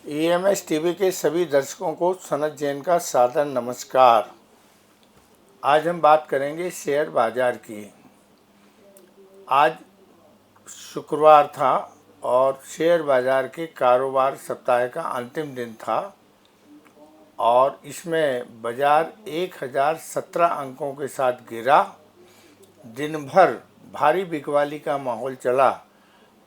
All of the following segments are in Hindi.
EMS टीवी के सभी दर्शकों को सनत जैन का सादर नमस्कार। आज हम बात करेंगे शेयर बाजार की। आज शुक्रवार था और शेयर बाजार के कारोबार सप्ताह का अंतिम दिन था और इसमें बाजार 1017 अंकों के साथ गिरा। दिन भर भारी बिकवाली का माहौल चला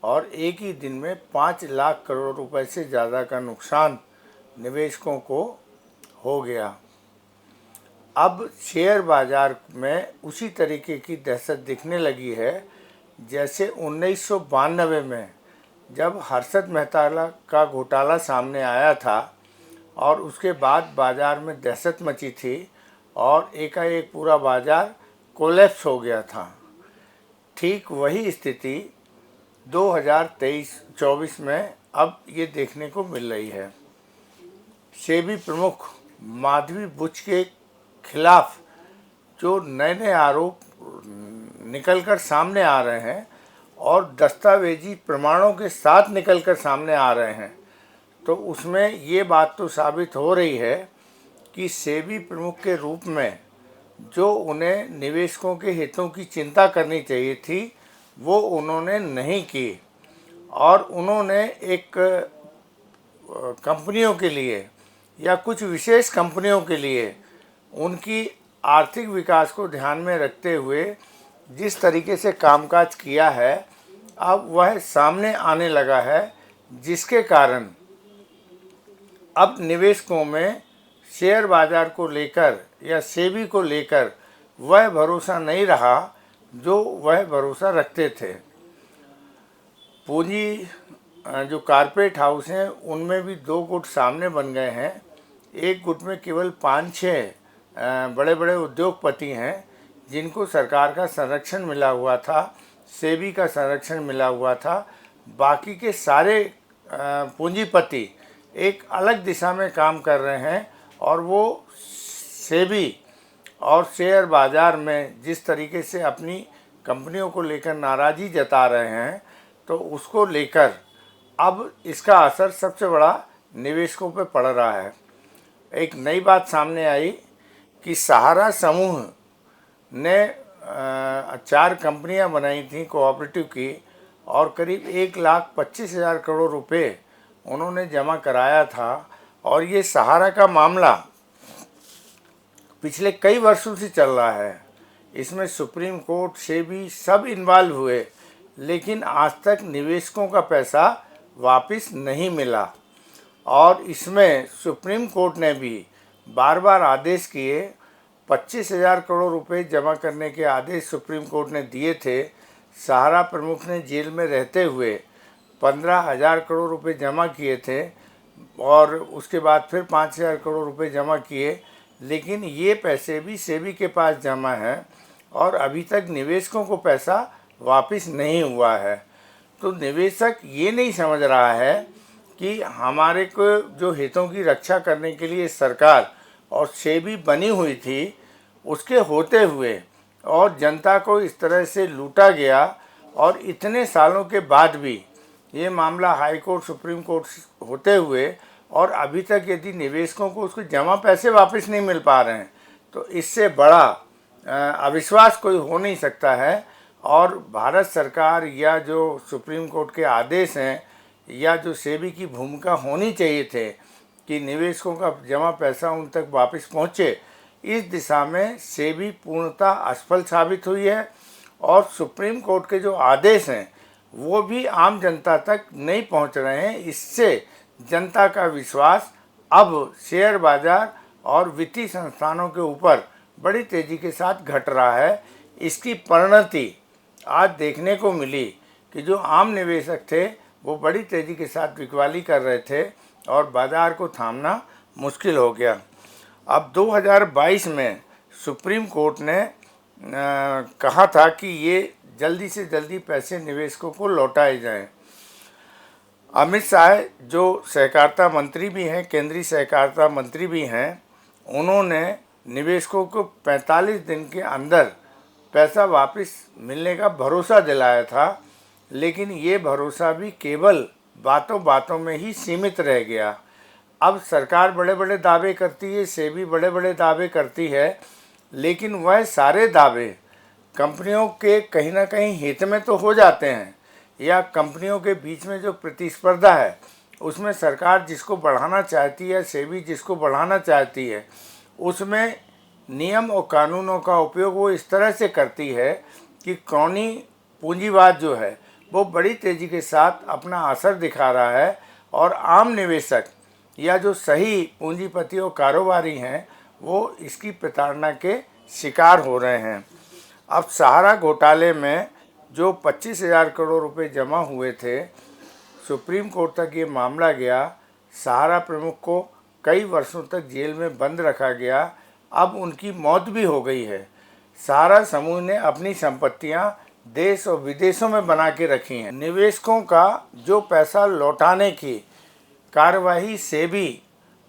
और एक ही दिन में 5 लाख करोड़ रुपए से ज़्यादा का नुकसान निवेशकों को हो गया। अब शेयर बाजार में उसी तरीके की दहशत दिखने लगी है जैसे 1992 में जब हर्षद मेहता का घोटाला सामने आया था और उसके बाद बाज़ार में दहशत मची थी और एकाएक पूरा बाज़ार कोलैप्स हो गया था। ठीक वही स्थिति 2023-24 में अब ये देखने को मिल रही है। सेबी प्रमुख माधवी बुच के खिलाफ जो नए नए आरोप निकलकर सामने आ रहे हैं और दस्तावेजी प्रमाणों के साथ निकलकर सामने आ रहे हैं, तो उसमें ये बात तो साबित हो रही है कि सेबी प्रमुख के रूप में जो उन्हें निवेशकों के हितों की चिंता करनी चाहिए थी वो उन्होंने नहीं की और उन्होंने एक कंपनियों के लिए या कुछ विशेष कंपनियों के लिए उनकी आर्थिक विकास को ध्यान में रखते हुए जिस तरीके से कामकाज किया है, अब वह सामने आने लगा है, जिसके कारण अब निवेशकों में शेयर बाजार को लेकर या सेबी को लेकर वह भरोसा नहीं रहा जो वह भरोसा रखते थे। पूंजी जो कारपोरेट हाउस हैं उनमें भी दो गुट सामने बन गए हैं। एक गुट में केवल 5-6 बड़े बड़े उद्योगपति हैं जिनको सरकार का संरक्षण मिला हुआ था, सेबी का संरक्षण मिला हुआ था। बाकी के सारे पूंजीपति एक अलग दिशा में काम कर रहे हैं और वो सेबी और शेयर बाज़ार में जिस तरीके से अपनी कंपनियों को लेकर नाराज़गी जता रहे हैं, तो उसको लेकर अब इसका असर सबसे बड़ा निवेशकों पे पड़ रहा है। एक नई बात सामने आई कि सहारा समूह ने 4 कंपनियां बनाई थी कोऑपरेटिव की और करीब 1,25,000 करोड़ रुपए उन्होंने जमा कराया था और ये सहारा का मामला पिछले कई वर्षों से चल रहा है। इसमें सुप्रीम कोर्ट से भी सब इन्वॉल्व हुए, लेकिन आज तक निवेशकों का पैसा वापस नहीं मिला और इसमें सुप्रीम कोर्ट ने भी बार बार आदेश किए। 25,000 करोड़ रुपए जमा करने के आदेश सुप्रीम कोर्ट ने दिए थे। सहारा प्रमुख ने जेल में रहते हुए 15,000 करोड़ रुपए जमा किए थे और उसके बाद फिर 5,000 करोड़ रुपए जमा किए, लेकिन ये पैसे भी सेबी के पास जमा हैं और अभी तक निवेशकों को पैसा वापस नहीं हुआ है। तो निवेशक ये नहीं समझ रहा है कि हमारे को जो हितों की रक्षा करने के लिए सरकार और सेबी बनी हुई थी, उसके होते हुए और जनता को इस तरह से लूटा गया और इतने सालों के बाद भी ये मामला हाई कोर्ट सुप्रीम कोर्ट होते हुए और अभी तक यदि निवेशकों को उसके जमा पैसे वापस नहीं मिल पा रहे हैं, तो इससे बड़ा अविश्वास कोई हो नहीं सकता है। और भारत सरकार या जो सुप्रीम कोर्ट के आदेश हैं या जो सेबी की भूमिका होनी चाहिए थे कि निवेशकों का जमा पैसा उन तक वापस पहुंचे, इस दिशा में सेबी पूर्णतः असफल साबित हुई है और सुप्रीम कोर्ट के जो आदेश हैं वो भी आम जनता तक नहीं पहुंच रहे हैं। इससे जनता का विश्वास अब शेयर बाजार और वित्तीय संस्थानों के ऊपर बड़ी तेज़ी के साथ घट रहा है। इसकी परिणति आज देखने को मिली कि जो आम निवेशक थे वो बड़ी तेज़ी के साथ बिकवाली कर रहे थे और बाज़ार को थामना मुश्किल हो गया। अब 2022 में सुप्रीम कोर्ट ने कहा था कि ये जल्दी से जल्दी पैसे निवेशकों को लौटाए जाएं। अमित शाह जो सहकारिता मंत्री भी हैं, केंद्रीय सहकारिता मंत्री भी हैं, उन्होंने निवेशकों को 45 दिन के अंदर पैसा वापस मिलने का भरोसा दिलाया था, लेकिन ये भरोसा भी केवल बातों बातों में ही सीमित रह गया। अब सरकार बड़े बड़े दावे करती है, सेबी बड़े बड़े दावे करती है, लेकिन वह सारे दावे कंपनियों के कहीं ना कहीं हित में तो हो जाते हैं, या कंपनियों के बीच में जो प्रतिस्पर्धा है उसमें सरकार जिसको बढ़ाना चाहती है, सेबी जिसको बढ़ाना चाहती है, उसमें नियम और कानूनों का उपयोग वो इस तरह से करती है कि क्रॉनी पूंजीवाद जो है वो बड़ी तेज़ी के साथ अपना असर दिखा रहा है, और आम निवेशक या जो सही पूंजीपति और कारोबारी हैं वो इसकी प्रताड़ना के शिकार हो रहे हैं। अब सहारा घोटाले में जो 25,000 करोड़ रुपए जमा हुए थे, सुप्रीम कोर्ट तक ये मामला गया। सहारा प्रमुख को कई वर्षों तक जेल में बंद रखा गया। अब उनकी मौत भी हो गई है। सहारा समूह ने अपनी संपत्तियां देश और विदेशों में बना के रखी हैं। निवेशकों का जो पैसा लौटाने की कार्यवाही सेबी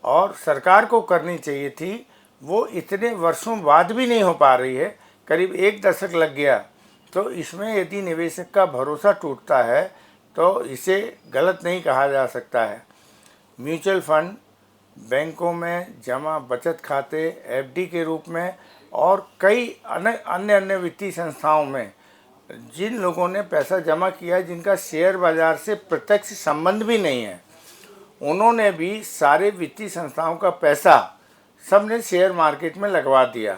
और सरकार को करनी चाहिए थी, वो इतने वर्षों बाद भी नहीं हो पा रही है। करीब 1 दशक लग गया। तो इसमें यदि निवेशक का भरोसा टूटता है तो इसे गलत नहीं कहा जा सकता है। म्यूचुअल फंड, बैंकों में जमा बचत खाते, एफडी के रूप में, और कई अन्य वित्तीय संस्थाओं में जिन लोगों ने पैसा जमा किया है, जिनका शेयर बाज़ार से प्रत्यक्ष संबंध भी नहीं है, उन्होंने भी सारे वित्तीय संस्थाओं का पैसा सबने शेयर मार्केट में लगवा दिया।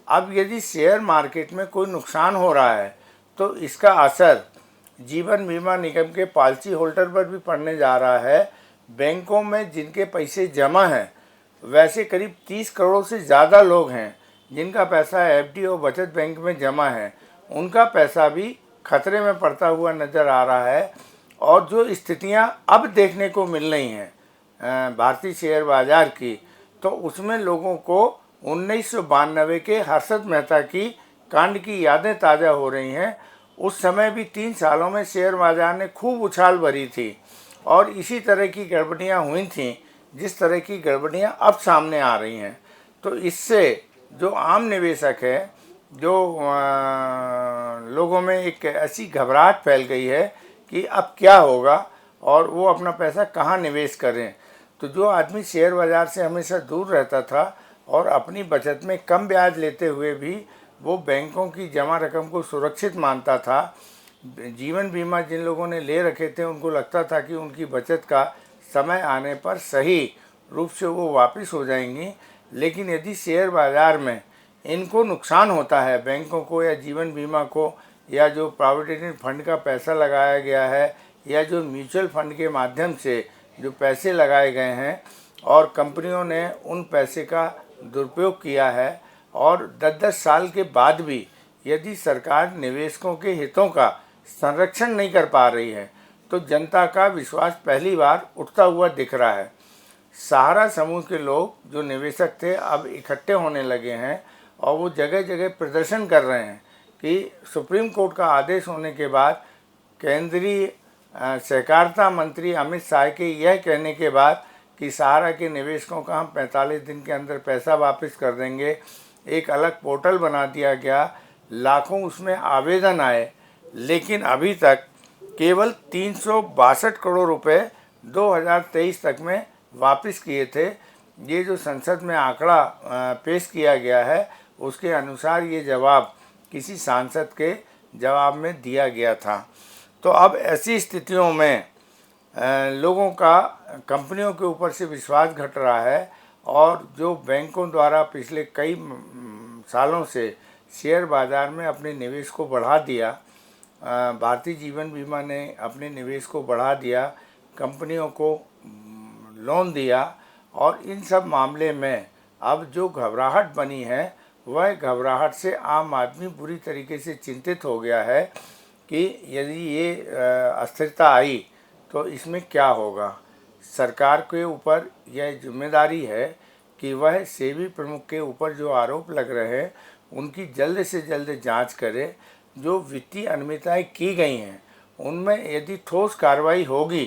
अब यदि शेयर मार्केट में कोई नुकसान हो रहा है तो इसका असर जीवन बीमा निगम के पॉलिसी होल्डर पर भी पड़ने जा रहा है। बैंकों में जिनके पैसे जमा हैं, वैसे करीब 30 करोड़ से ज़्यादा लोग हैं जिनका पैसा एफडी और बचत बैंक में जमा है, उनका पैसा भी खतरे में पड़ता हुआ नज़र आ रहा है। और जो स्थितियां अब देखने को मिल रही हैं भारतीय शेयर बाज़ार की, तो उसमें लोगों को 1992 के हर्षद मेहता की कांड की यादें ताज़ा हो रही हैं। उस समय भी 3 सालों में शेयर बाज़ार ने खूब उछाल भरी थी और इसी तरह की गड़बड़ियाँ हुई थीं जिस तरह की गड़बड़ियाँ अब सामने आ रही हैं। तो इससे जो आम निवेशक है, जो लोगों में एक ऐसी घबराहट फैल गई है कि अब क्या होगा और वो अपना पैसा कहाँ निवेश करें। तो जो आदमी शेयर बाज़ार से हमेशा दूर रहता था और अपनी बचत में कम ब्याज लेते हुए भी वो बैंकों की जमा रकम को सुरक्षित मानता था, जीवन बीमा जिन लोगों ने ले रखे थे उनको लगता था कि उनकी बचत का समय आने पर सही रूप से वो वापस हो जाएंगी, लेकिन यदि शेयर बाज़ार में इनको नुकसान होता है, बैंकों को या जीवन बीमा को, या जो प्रोविडेंट फंड का पैसा लगाया गया है, या जो म्यूचुअल फंड के माध्यम से जो पैसे लगाए गए हैं और कंपनियों ने उन पैसे का दुरुपयोग किया है, और 10-10 साल के बाद भी यदि सरकार निवेशकों के हितों का संरक्षण नहीं कर पा रही है, तो जनता का विश्वास पहली बार उठता हुआ दिख रहा है। सहारा समूह के लोग जो निवेशक थे अब इकट्ठे होने लगे हैं और वो जगह जगह प्रदर्शन कर रहे हैं कि सुप्रीम कोर्ट का आदेश होने के बाद, केंद्रीय सहकारिता मंत्री अमित शाह के यह कहने के बाद कि सहारा के निवेशकों का हम 45 दिन के अंदर पैसा वापस कर देंगे, एक अलग पोर्टल बना दिया गया, लाखों उसमें आवेदन आए, लेकिन अभी तक केवल 362 करोड़ रुपए 2023 तक में वापस किए थे। ये जो संसद में आंकड़ा पेश किया गया है उसके अनुसार ये जवाब किसी सांसद के जवाब में दिया गया था। तो अब ऐसी स्थितियों में लोगों का कंपनियों के ऊपर से विश्वास घट रहा है, और जो बैंकों द्वारा पिछले कई सालों से शेयर बाज़ार में अपने निवेश को बढ़ा दिया, भारतीय जीवन बीमा ने अपने निवेश को बढ़ा दिया, कंपनियों को लोन दिया, और इन सब मामले में अब जो घबराहट बनी है वह घबराहट से आम आदमी बुरी तरीके से चिंतित हो गया है कि यदि ये अस्थिरता आई तो इसमें क्या होगा। सरकार के ऊपर यह जिम्मेदारी है कि वह सेबी प्रमुख के ऊपर जो आरोप लग रहे हैं उनकी जल्द से जल्द जांच करे। जो वित्तीय अनियमितताएं की गई हैं उनमें यदि ठोस कार्रवाई होगी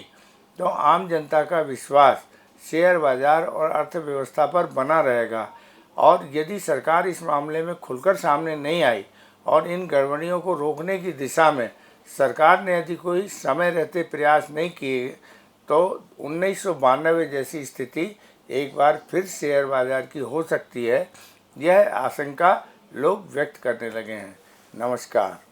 तो आम जनता का विश्वास शेयर बाज़ार और अर्थव्यवस्था पर बना रहेगा। और यदि सरकार इस मामले में खुलकर सामने नहीं आई और इन गड़बड़ियों को रोकने की दिशा में सरकार ने यदि कोई समय रहते प्रयास नहीं किए, तो 1992 जैसी स्थिति एक बार फिर शेयर बाजार की हो सकती है, यह आशंका लोग व्यक्त करने लगे हैं। नमस्कार।